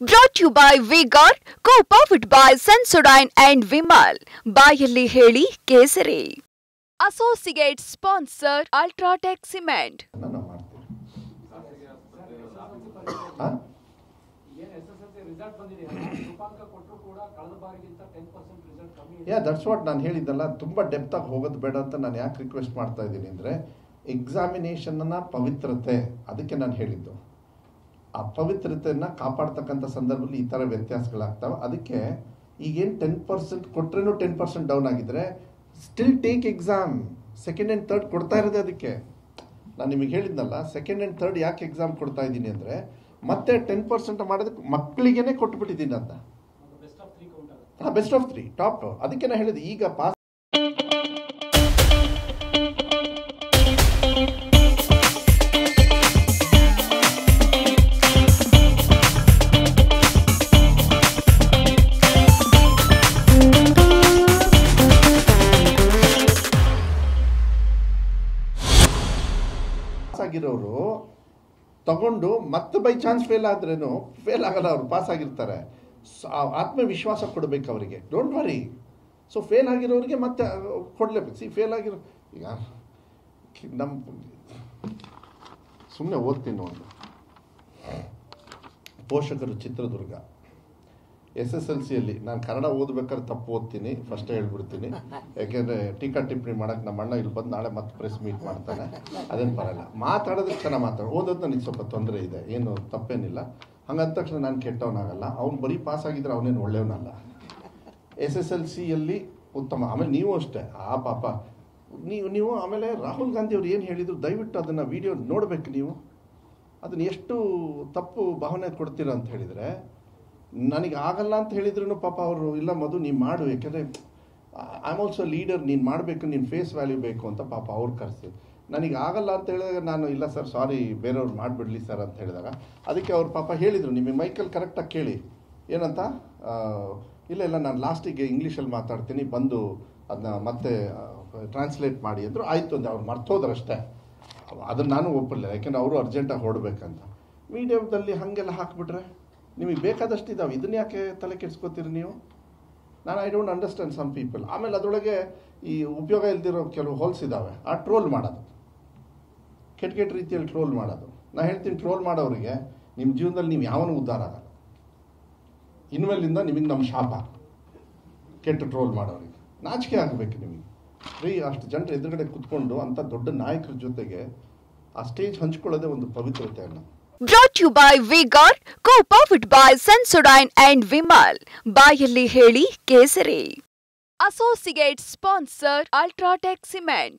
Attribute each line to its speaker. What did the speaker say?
Speaker 1: Brought to you by V-Guard, co-powered by Sensodyne and Vimal. ಬಾಯಲ್ಲಿ ಹೇಳಿ ಕೇಸರಿ. Associate sponsor Ultratech Cement.
Speaker 2: That's what ನಾನು ಹೇಳಿದ್ದಲ್ಲ. ತುಂಬ ಡೆಪ್ತಾಗಿ ಹೋಗೋದು ಬೇಡ ಅಂತ ನಾನು ಯಾಕೆ ರಿಕ್ವೆಸ್ಟ್ ಮಾಡ್ತಾ ಇದ್ದೀನಿ ಅಂದರೆ, ಎಕ್ಸಾಮಿನೇಷನ್ನ ಪವಿತ್ರತೆ, ಅದಕ್ಕೆ ನಾನು ಹೇಳಿದ್ದು. ಆ ಪವಿತ್ರತೆಯನ್ನು ಕಾಪಾಡ್ತಕ್ಕಂಥ ಸಂದರ್ಭದಲ್ಲಿ ಈ ಥರ ವ್ಯತ್ಯಾಸಗಳಾಗ್ತವೆ. ಅದಕ್ಕೆ ಈಗೇನು 10% ಕೊಟ್ರೇನು 10% ಡೌನ್ ಆಗಿದ್ರೆ still take exam. Second and third ಕೊಡ್ತಾ ಇರೋದೇ ಅದಕ್ಕೆ. ನಾನು ನಿಮಗೆ ಹೇಳಿದ್ನಲ್ಲ, ಸೆಕೆಂಡ್ ಆ್ಯಂಡ್ ಥರ್ಡ್ ಯಾಕೆ ಎಕ್ಸಾಮ್ ಕೊಡ್ತಾ ಇದ್ದೀನಿ ಅಂದರೆ, ಮತ್ತೆ 10% ಮಾಡೋದಕ್ಕೆ ಮಕ್ಕಳಿಗೇ ಕೊಟ್ಬಿಟ್ಟಿದ್ದೀನಿ ಅಂತ. Best of 3 top. ಅದಕ್ಕೆ ನಾನು ಹೇಳಿದೆ, ಈಗ ಪಾಸ್ ಆಗಿರೋರು ತಗೊಂಡು ಮತ್ತೆ ಬೈ ಚಾನ್ಸ್ ಫೇಲ್ ಆದ್ರೇನು ಫೇಲ್ ಆಗಲ್ಲ, ಅವರು ಪಾಸ್ ಆಗಿರ್ತಾರೆ. ಆತ್ಮವಿಶ್ವಾಸ ಕೊಡಬೇಕು ಅವರಿಗೆ. Don't worry. ಸೊ ಫೇಲ್ ಆಗಿರೋರಿಗೆ ಮತ್ತೆ ಕೊಡಲೇಬೇಕು. ಫೇಲ್ ಆಗಿರೋ ಈಗ ನಮ್ಮ ಸುಮ್ಮನೆ ಓದ್ತೀನಿ ಒಂದು ಪೋಷಕರು ಚಿತ್ರದುರ್ಗ SSLCಯಲ್ಲಿ ನಾನು ಕನ್ನಡ ಓದ್ಬೇಕಾದ್ರೆ ತಪ್ಪು ಓದ್ತೀನಿ, ಫಸ್ಟ್ ಹೇಳ್ಬಿಡ್ತೀನಿ. ಯಾಕೆಂದರೆ ಟೀಕಾ ಟಿಪ್ಪಣಿ ಮಾಡೋಕ್ಕೆ ನಮ್ಮ ಅಣ್ಣ ಇಲ್ಲಿ ಬಂದು ನಾಳೆ ಮತ್ತೆ ಪ್ರೆಸ್ ಮೀಟ್ ಮಾಡ್ತಾನೆ, ಅದೇನು ಬರೋಲ್ಲ. ಮಾತಾಡೋದಕ್ಕೆ ಚೆನ್ನಾಗಿ ಓದೋದು ನನಗೆ ಸ್ವಲ್ಪ ತೊಂದರೆ ಇದೆ, ಏನು ತಪ್ಪೇನಿಲ್ಲ. ಹಂಗಂದ ತಕ್ಷಣ ನಾನು ಕೆಟ್ಟವನಾಗಲ್ಲ. ಅವ್ನು ಬರೀ ಪಾಸ್ ಆಗಿದ್ರೆ ಅವನೇನು ಒಳ್ಳೆಯವನಲ್ಲ. SSLCಯಲ್ಲಿ ಉತ್ತಮ. ಆಮೇಲೆ ನೀವು ಅಷ್ಟೇ. ಪಾಪ ನೀವು ಆಮೇಲೆ ರಾಹುಲ್ ಗಾಂಧಿ ಅವ್ರು ಏನು ಹೇಳಿದರು, ದಯವಿಟ್ಟು ಅದನ್ನು ವಿಡಿಯೋ ನೋಡಬೇಕು ನೀವು. ಅದನ್ನು ಎಷ್ಟು ತಪ್ಪು ಭಾವನೆ ಕೊಡ್ತೀರ ಅಂತ ಹೇಳಿದರೆ, ನನಗೆ ಆಗಲ್ಲ ಅಂತ ಹೇಳಿದ್ರು ಪಾಪ ಅವರು ಇಲ್ಲ ಮಧು ನೀನು ಮಾಡು, ಯಾಕೆಂದರೆ ಐ ಆಮ್ ಆಲ್ಸೋ ಲೀಡರ್, ನೀನು ಮಾಡಬೇಕು, ನೀನು ಫೇಸ್ ವ್ಯಾಲ್ಯೂ ಬೇಕು ಅಂತ ಪಾಪ ಅವ್ರು ಕರೆಸಿ. ನನಗೆ ಆಗಲ್ಲ ಅಂತ ಹೇಳಿದಾಗ ನಾನು ಇಲ್ಲ ಸರ್ ಸಾರಿ ಬೇರೆಯವ್ರು ಮಾಡಿಬಿಡ್ಲಿ ಸರ್ ಅಂತ ಹೇಳಿದಾಗ, ಅದಕ್ಕೆ ಅವ್ರು ಪಾಪ ಹೇಳಿದರು, ನಿಮಗೆ ಮೈಕಲ್ಲಿ ಕರೆಕ್ಟಾಗಿ ಕೇಳಿ ಏನಂತ, ಇಲ್ಲ ನಾನು ಲಾಸ್ಟಿಗೆ ಇಂಗ್ಲೀಷಲ್ಲಿ ಮಾತಾಡ್ತೀನಿ, ಬಂದು ಅದನ್ನ ಮತ್ತೆ ಟ್ರಾನ್ಸ್ಲೇಟ್ ಮಾಡಿ ಅಂದರು. ಆಯಿತು ಅಂದರೆ ಅವ್ರು ಮರ್ತೋದ್ರಷ್ಟೇ. ಅದನ್ನು ನಾನು ಒಪ್ಪಲ್ಲ, ಯಾಕೆಂದರೆ ಅವರು ಅರ್ಜೆಂಟಾಗಿ ಹೊರಡ್ಬೇಕಂತ. ಮೀಡಿಯಮ್ದಲ್ಲಿ ಹಾಗೆಲ್ಲ ಹಾಕಿಬಿಟ್ರೆ ನಿಮಗೆ ಬೇಕಾದಷ್ಟು ಇದ್ದಾವೆ, ಇದನ್ನ ಯಾಕೆ ತಲೆ ಕೆಡಿಸ್ಕೋತೀರಿ ನೀವು? I don't understand some people. ಆಮೇಲೆ ಅದರೊಳಗೆ ಈ ಉಪಯೋಗ ಇಲ್ದಿರೋ ಕೆಲವು ಹೋಲ್ಸ್ ಇದ್ದಾವೆ. ಆ ಟ್ರೋಲ್ ಮಾಡೋದು, ಕೆಟ್ಟ ರೀತಿಯಲ್ಲಿ ಟ್ರೋಲ್ ಮಾಡೋದು. ನಾನು ಹೇಳ್ತೀನಿ, ಟ್ರೋಲ್ ಮಾಡೋರಿಗೆ ನಿಮ್ಮ ಜೀವನದಲ್ಲಿ ನೀವು ಯಾವನೂ ಉದ್ಧಾರ ಆಗಲ್ಲ. ಇನ್ಮೇಲಿಂದ ನಿಮಗೆ ನಮ್ಮ ಶಾಪ, ಕೆಟ್ಟ ಟ್ರೋಲ್ ಮಾಡೋರಿಗೆ. ನಾಚಿಕೆ ಆಗಬೇಕು ನಿಮಗೆ. ಅಷ್ಟು ಜನರ ಎದುರುಗಡೆ ಕುತ್ಕೊಂಡು ಅಂಥ ದೊಡ್ಡ ನಾಯಕರ ಜೊತೆಗೆ ಆ ಸ್ಟೇಜ್ ಹಂಚ್ಕೊಳ್ಳೋದೇ ಒಂದು ಪವಿತ್ರತೆಯನ್ನು.
Speaker 1: Brought to you by V-Guard, co-powered by Sensodyne and Vimal. ಬಾಯಲ್ಲಿ ಹೇಳಿ ಕೇಸರಿ. Associate sponsor Ultratech Cement.